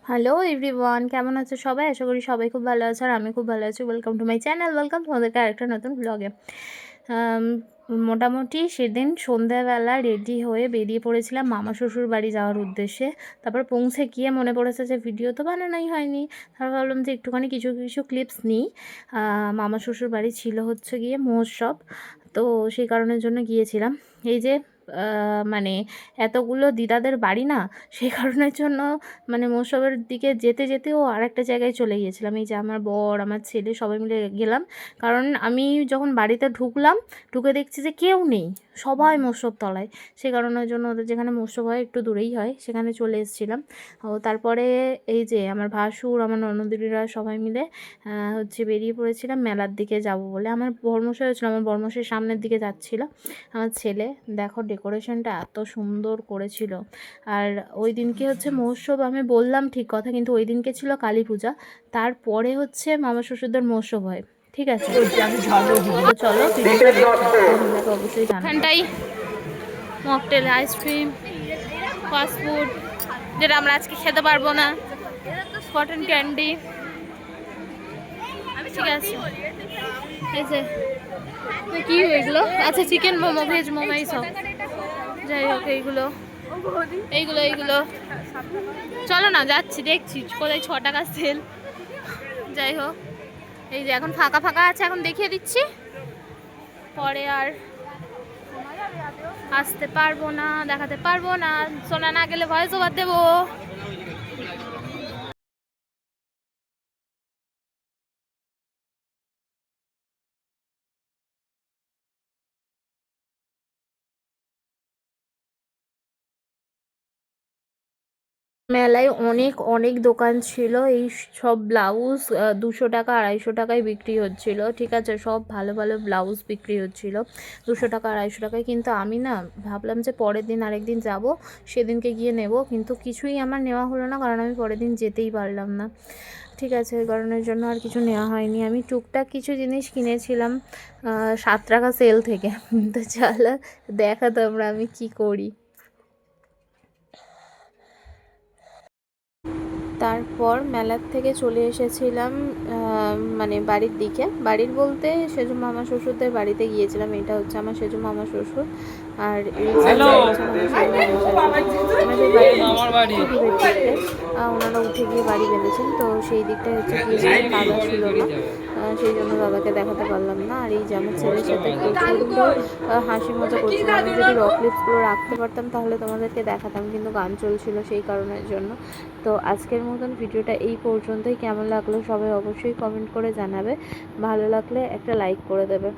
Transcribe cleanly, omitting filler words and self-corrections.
Hello everyone, কেমন আছো সবাই? আশা করি সবাই খুব ভালো আছে আর আমি খুব ভালো আছি। Welcome to my channel, welcome তোমাদেরকে আরেকটা নতুন ব্লগে। মোটামুটি সেদিন সন্ধ্যাবেলা রেডি হয়ে বেরিয়ে পড়েছিলাম মামা শ্বশুর বাড়ি যাওয়ার উদ্দেশ্যে। তারপর পৌঁছে গিয়ে মনে পড়েছে যে ভিডিও তো বানানোই হয়নি। তারপর ভাবলাম যে একটুখানি কিছু কিছু ক্লিপস নিই। মামা শ্বশুর বাড়ি ছিল হচ্ছে গিয়ে মহোৎসব, তো সেই কারণের জন্য গিয়েছিলাম। এই যে মানে এতগুলো দিদাদের বাড়ি না, সেই কারণের জন্য মানে মহোৎসবের দিকে যেতে যেতেও আরেকটা জায়গায় চলে গিয়েছিলাম। এই যে আমার বর, আমার ছেলে সবাই মিলে গেলাম। কারণ আমি যখন বাড়িতে ঢুকলাম, ঢুকে দেখছি যে কেউ নেই, সবাই মৎস্যব তলায়। সে কারণের জন্য ওদের যেখানে মৎস্যব হয় একটু দূরেই হয়, সেখানে চলে এসেছিলাম। ও তারপরে এই যে আমার ভাসুর, আমার ননদিনীরা সবাই মিলে হচ্ছে বেরিয়ে পড়েছিলাম মেলার দিকে যাব বলে। আমার বর্মশাই হয়েছিল, আমার বর্মশাই সামনের দিকে যাচ্ছিল। আমার ছেলে দেখো ডেকোরেশনটা এত সুন্দর করেছিল। আর ওই দিনকে হচ্ছে মহোৎসব, আমি বললাম ঠিক কথা, কিন্তু ওই দিনকে ছিল কালী পূজা, তারপরে হচ্ছে মামা শ্বশুরদের মহোৎসব হয়। ঠিক আছে, তো চলো ভিডিওটা অবশ্যই জানো। এখানটাই মকটেল, আইসক্রিম, ফাস্টফুড, যেটা আমরা আজকে খেতে পারবো না, কটন ক্যান্ডি। ঠিক আছে, এই যে কি এগুলো, আচ্ছা চিকেন মোমো, ভেজ মোমো, এইসব। যাই হোক এইগুলো এইগুলো এইগুলো চলো না, যাচ্ছি, দেখছি কোথায় 6 টাকা সেল। যাই হোক, এই যে এখন ফাঁকা ফাঁকা আছে, এখন দেখিয়ে দিচ্ছি, পরে আর আসতে পারবো না, দেখাতে পারবো না। শোনা না গেলে ভয়েস ওভার দেবো। মেলায় অনেক অনেক দোকান ছিল, এই সব ব্লাউজ 200 টাকা 250 টাকায় বিক্রি হচ্ছিল। ঠিক আছে, সব ভালো ভালো ব্লাউজ বিক্রি হচ্ছিল 200 টাকা 250 টাকায়। কিন্তু আমি না ভাবলাম যে পরের দিন আরেকদিন যাব, সেদিনকে গিয়ে নেব, কিন্তু কিছুই আমার নেওয়া হলো না, কারণ আমি পরের দিন যেতেই পারলাম না। ঠিক আছে, ওই কারণের জন্য আর কিছু নেওয়া হয়নি। আমি টুকটাক কিছু জিনিস কিনেছিলাম 7 টাকা সেল থেকে। তো চলো দেখা তোমরা আমি কি করি। তারপর মেলার থেকে চলে এসেছিলাম মানে বাড়ির দিকে। বাড়ির বলতে সেজু মামা শ্বশুরদের বাড়িতে গিয়েছিলাম। এটা হচ্ছে আমার সেজু মামা শ্বশুর, আর এই ওনারা উঠে গিয়ে বাড়ি বেঁধেছেন, তো সেই দিকটায় হচ্ছে গিয়ে দাদা ছিল না, সেই জন্য দাদাকে দেখাতে পারলাম না। আর এই যে আমার ছেলের সাথে প্রচণ্ড হাসি মজা করছিলাম। আমি যদি রক ক্লিপসগুলো রাখতে পারতাম তাহলে তোমাদেরকে দেখাতাম, কিন্তু গান চলছিল সেই কারণের জন্য। তো আজকের মতন ভিডিওটা এই পর্যন্তই। কেমন লাগলো সবাই অবশ্যই কমেন্ট করে জানাবে, ভালো লাগলে একটা লাইক করে দেবে।